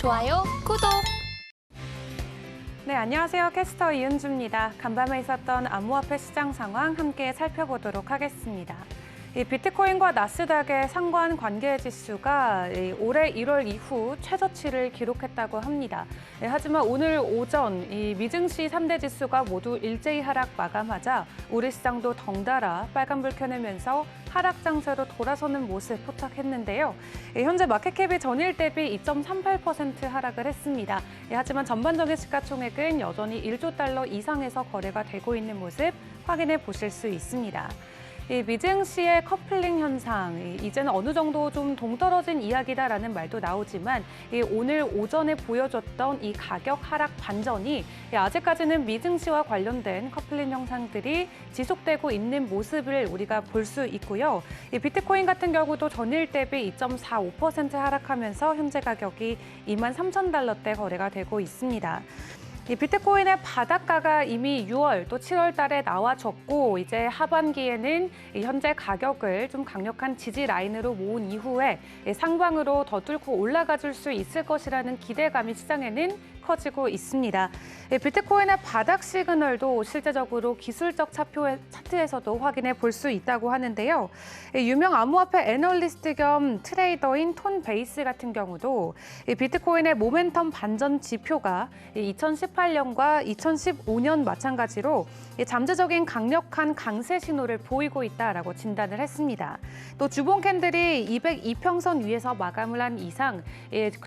좋아요, 구독! 네, 안녕하세요. 캐스터 이은주입니다. 간밤에 있었던 암호화폐 시장 상황 함께 살펴보도록 하겠습니다. 이 비트코인과 나스닥의 상관 관계 지수가 올해 1월 이후 최저치를 기록했다고 합니다. 하지만 오늘 오전 이 미증시 3대 지수가 모두 일제히 하락 마감하자 우리 시장도 덩달아 빨간불 켜내면서 하락 장세로 돌아서는 모습 포착했는데요. 현재 마켓캡이 전일 대비 2.38% 하락을 했습니다. 하지만 전반적인 시가총액은 여전히 1조 달러 이상에서 거래가 되고 있는 모습 확인해 보실 수 있습니다. 이 미증시의 커플링 현상, 이제는 어느 정도 좀 동떨어진 이야기다라는 말도 나오지만 오늘 오전에 보여줬던 이 가격 하락 반전이 아직까지는 미증시와 관련된 커플링 현상들이 지속되고 있는 모습을 우리가 볼 수 있고요. 이 비트코인 같은 경우도 전일 대비 2.45% 하락하면서 현재 가격이 23,000달러대 거래가 되고 있습니다. 이 비트코인의 바닷가가 이미 6월 또 7월 달에 나와졌고 이제 하반기에는 현재 가격을 좀 강력한 지지 라인으로 모은 이후에 상방으로 더 뚫고 올라가 줄 수 있을 것이라는 기대감이 시장에는 커지고 있습니다. 비트코인의 바닥 시그널도 실제적으로 기술적 차트에서도 확인해 볼 수 있다고 하는데요. 유명 암호화폐 애널리스트 겸 트레이더인 톤 베이스 같은 경우도 비트코인의 모멘텀 반전 지표가 2018년과 2015년 마찬가지로 잠재적인 강력한 강세 신호를 보이고 있다라고 진단을 했습니다. 또 주봉 캔들이 202평선 위에서 마감을 한 이상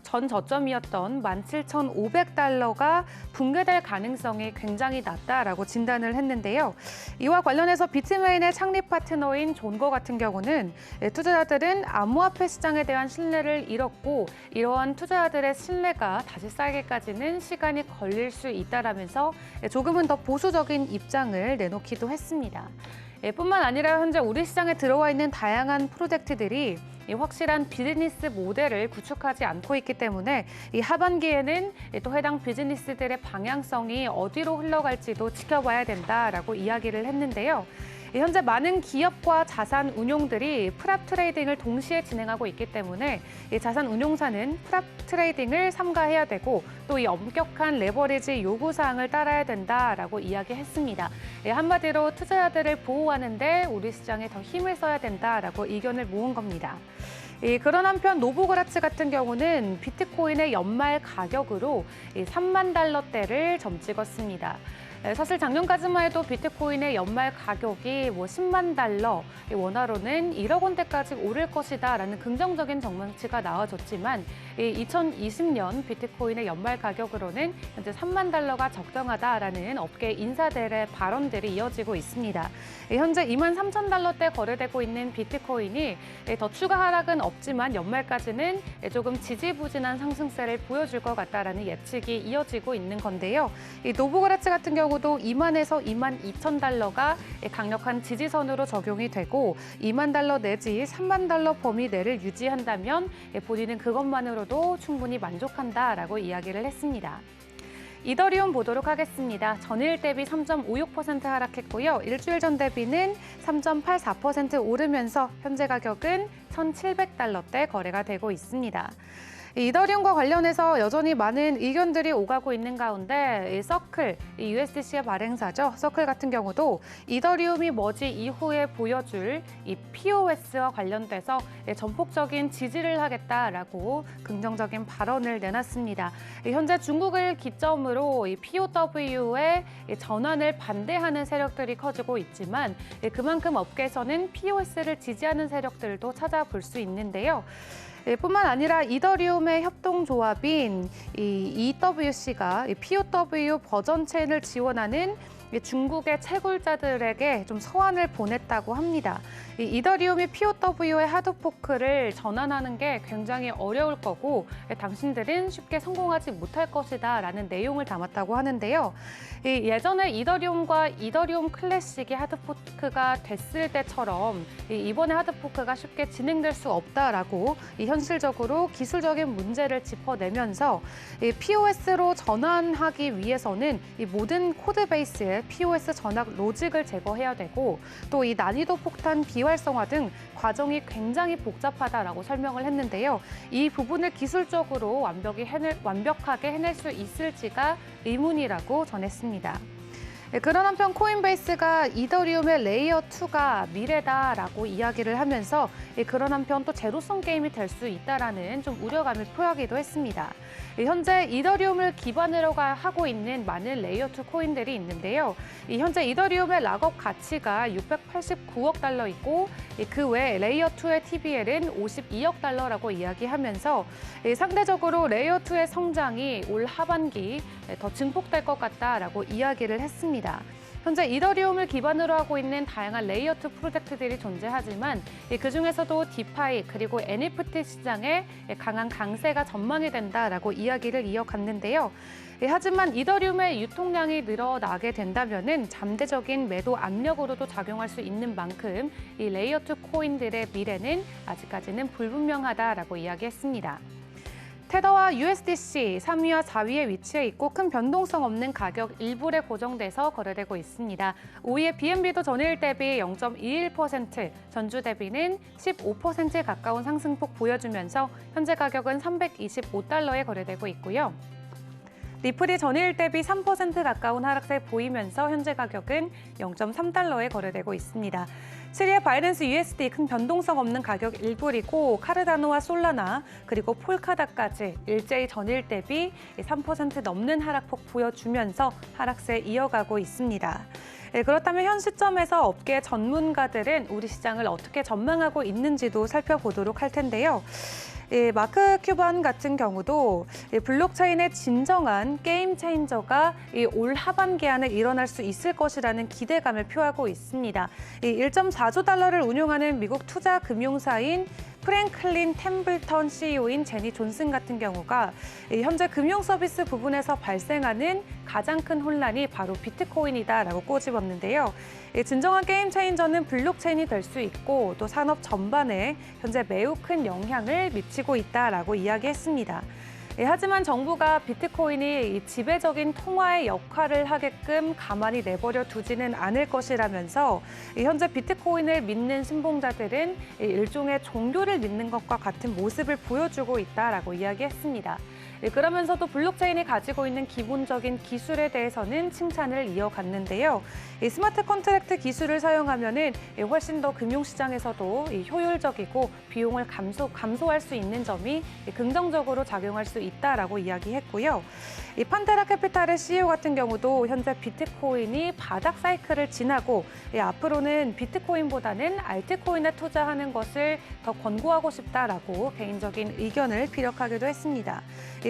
전 저점이었던 17,500달러가 붕괴될 가능성이 굉장히 낮다라고 진단을 했는데요. 이와 관련해서 비트메인의 창립 파트너인 존거 같은 경우는 투자자들은 암호화폐 시장에 대한 신뢰를 잃었고 이러한 투자자들의 신뢰가 다시 쌓이기까지는 시간이 걸릴 수 있다라면서 조금은 더 보수적인 입장을 내놓기도 했습니다. 뿐만 아니라 현재 우리 시장에 들어와 있는 다양한 프로젝트들이 확실한 비즈니스 모델을 구축하지 않고 있기 때문에 이 하반기에는 또 해당 비즈니스들의 방향성이 어디로 흘러갈지도 지켜봐야 된다라고 이야기를 했는데요. 현재 많은 기업과 자산 운용들이 프랍 트레이딩을 동시에 진행하고 있기 때문에 이 자산 운용사는 프랍 트레이딩을 삼가해야 되고 또 이 엄격한 레버리지 요구사항을 따라야 된다라고 이야기했습니다. 한마디로 투자자들을 보호하는 데 우리 시장에 더 힘을 써야 된다라고 의견을 모은 겁니다. 그런 한편 노보그라츠 같은 경우는 비트코인의 연말 가격으로 3만 달러대를 점찍었습니다. 사실 작년까지만 해도 비트코인의 연말 가격이 10만 달러, 원화로는 1억 원대까지 오를 것이다라는 긍정적인 전망치가 나와줬지만 2020년 비트코인의 연말 가격으로는 현재 3만 달러가 적정하다라는 업계 인사들의 발언들이 이어지고 있습니다. 현재 23,000달러대 거래되고 있는 비트코인이 더 추가 하락은 없지만 연말까지는 조금 지지부진한 상승세를 보여줄 것 같다라는 예측이 이어지고 있는 건데요. 이 노보그라츠 같은 경우도 2만에서 22,000달러가 강력한 지지선으로 적용이 되고 2만 달러 내지 3만 달러 범위 내를 유지한다면 본인은 그것만으로도 충분히 만족한다라고 이야기를 했습니다. 이더리움 보도록 하겠습니다. 전일 대비 3.56% 하락했고요. 일주일 전 대비는 3.84% 오르면서 현재 가격은 1,700달러대 거래가 되고 있습니다. 이더리움과 관련해서 여전히 많은 의견들이 오가고 있는 가운데 서클, USDC의 발행사죠. 서클 같은 경우도 이더리움이 머지 이후에 보여줄 이 POS와 관련돼서 전폭적인 지지를 하겠다라고 긍정적인 발언을 내놨습니다. 현재 중국을 기점으로 이 POW의 전환을 반대하는 세력들이 커지고 있지만 그만큼 업계에서는 POS를 지지하는 세력들도 찾아볼 수 있는데요. 뿐만 아니라 이더리움의 협동조합인 이 EWC가 POW 버전 체인을 지원하는 중국의 채굴자들에게 좀 서한을 보냈다고 합니다. 이더리움이 POW의 하드포크를 전환하는 게 굉장히 어려울 거고 당신들은 쉽게 성공하지 못할 것이다 라는 내용을 담았다고 하는데요. 예전에 이더리움과 이더리움 클래식이 하드포크가 됐을 때처럼 이번에 하드포크가 쉽게 진행될 수 없다라고 현실적으로 기술적인 문제를 짚어내면서 POS로 전환하기 위해서는 이 모든 코드 베이스의 POS 전압 로직을 제거해야 되고 또 이 난이도 폭탄 비활성화 등 과정이 굉장히 복잡하다라고 설명을 했는데요. 이 부분을 기술적으로 완벽하게 해낼 수 있을지가 의문이라고 전했습니다. 그런 한편 코인베이스가 이더리움의 레이어 2가 미래다라고 이야기를 하면서 그런 한편 또 제로섬 게임이 될 수 있다라는 좀 우려감을 표하기도 했습니다. 현재 이더리움을 기반으로 하고 있는 많은 레이어 2 코인들이 있는데요. 현재 이더리움의 락업 가치가 689억 달러이고 그 외 레이어 2의 TVL은 52억 달러라고 이야기하면서 상대적으로 레이어 2의 성장이 올 하반기 더 증폭될 것 같다라고 이야기를 했습니다. 현재 이더리움을 기반으로 하고 있는 다양한 레이어 2 프로젝트들이 존재하지만 그중에서도 디파이 그리고 NFT 시장에 강한 강세가 전망이 된다라고 이야기를 이어갔는데요. 하지만 이더리움의 유통량이 늘어나게 된다면은 잠재적인 매도 압력으로도 작용할 수 있는 만큼 이 레이어 2 코인들의 미래는 아직까지는 불분명하다라고 이야기했습니다. 테더와 USDC 3위와 4위에 위치해 있고 큰 변동성 없는 가격 일부에 고정돼서 거래되고 있습니다. 5위의 BNB도 전일 대비 0.21%, 전주 대비는 15%에 가까운 상승폭 보여주면서 현재 가격은 325달러에 거래되고 있고요. 리플이 전일 대비 3% 가까운 하락세 보이면서 현재 가격은 0.3달러에 거래되고 있습니다. 7위의 바이낸스 USD 큰 변동성 없는 가격 1불이고 카르다노와 솔라나 그리고 폴카다까지 일제히 전일 대비 3% 넘는 하락폭 보여주면서 하락세 이어가고 있습니다. 그렇다면 현 시점에서 업계 전문가들은 우리 시장을 어떻게 전망하고 있는지도 살펴보도록 할 텐데요. 마크 큐번 같은 경우도 블록체인의 진정한 게임 체인저가 올 하반기 안에 일어날 수 있을 것이라는 기대감을 표하고 있습니다. 1.4조 달러를 운용하는 미국 투자 금융사인 프랭클린 템블턴 CEO인 제니 존슨 같은 경우가 현재 금융 서비스 부분에서 발생하는 가장 큰 혼란이 바로 비트코인이다라고 꼬집었는데요. 진정한 게임 체인저는 블록체인이 될 수 있고 또 산업 전반에 현재 매우 큰 영향을 미치고 있다라고 이야기했습니다. 하지만 정부가 비트코인이 지배적인 통화의 역할을 하게끔 가만히 내버려 두지는 않을 것이라면서 현재 비트코인을 믿는 신봉자들은 일종의 종교를 믿는 것과 같은 모습을 보여주고 있다라고 이야기했습니다. 그러면서도 블록체인이 가지고 있는 기본적인 기술에 대해서는 칭찬을 이어갔는데요. 스마트 컨트랙트 기술을 사용하면은 훨씬 더 금융시장에서도 효율적이고 비용을 감소할 수 있는 점이 긍정적으로 작용할 수 있다라고 이야기했고요. 판테라 캐피탈의 CEO 같은 경우도 현재 비트코인이 바닥 사이클을 지나고 앞으로는 비트코인보다는 알트코인에 투자하는 것을 더 권고하고 싶다라고 개인적인 의견을 피력하기도 했습니다.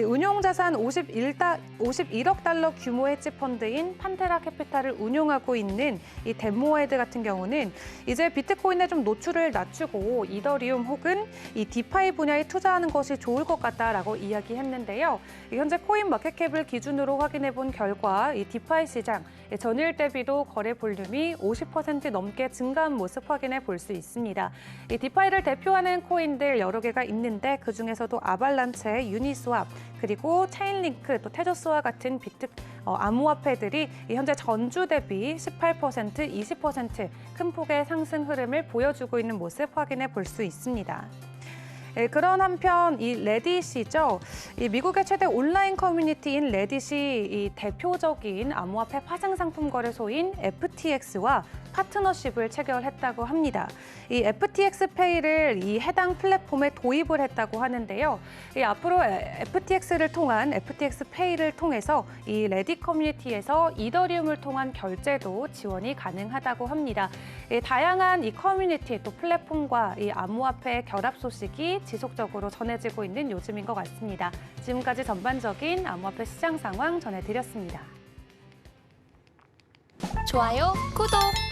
운용자산 51억 달러 규모의 헤지펀드인 판테라 캐피탈을 운용하고 있는 이 데모헤드 같은 경우는 이제 비트코인에 좀 노출을 낮추고 이더리움 혹은 이 디파이 분야에 투자하는 것이 좋을 것 같다라고 이야기했는데요. 현재 코인 마켓캡을 기준으로 확인해 본 결과 이 디파이 시장 전일 대비도 거래 볼륨이 50% 넘게 증가한 모습 확인해 볼 수 있습니다. 이 디파이를 대표하는 코인들 여러 개가 있는데 그중에서도 아발란체, 유니스왑, 그리고 체인링크, 또 테저스와 같은 암호화폐들이 현재 전주 대비 18%, 20% 큰 폭의 상승 흐름을 보여주고 있는 모습 확인해 볼 수 있습니다. 그런 한편 이 레딧이죠. 이 미국의 최대 온라인 커뮤니티인 레딧이 이 대표적인 암호화폐 파생 상품 거래소인 FTX와 파트너십을 체결했다고 합니다. 이 FTX 페이를 이 해당 플랫폼에 도입을 했다고 하는데요. 이 앞으로 FTX를 통한 FTX 페이를 통해서 이 레딧 커뮤니티에서 이더리움을 통한 결제도 지원이 가능하다고 합니다. 다양한 이 커뮤니티 또 플랫폼과 이 암호화폐 결합 소식이 지속적으로 전해지고 있는 요즘인 것 같습니다. 지금까지 전반적인 암호화폐 시장 상황 전해드렸습니다. 좋아요, 구독!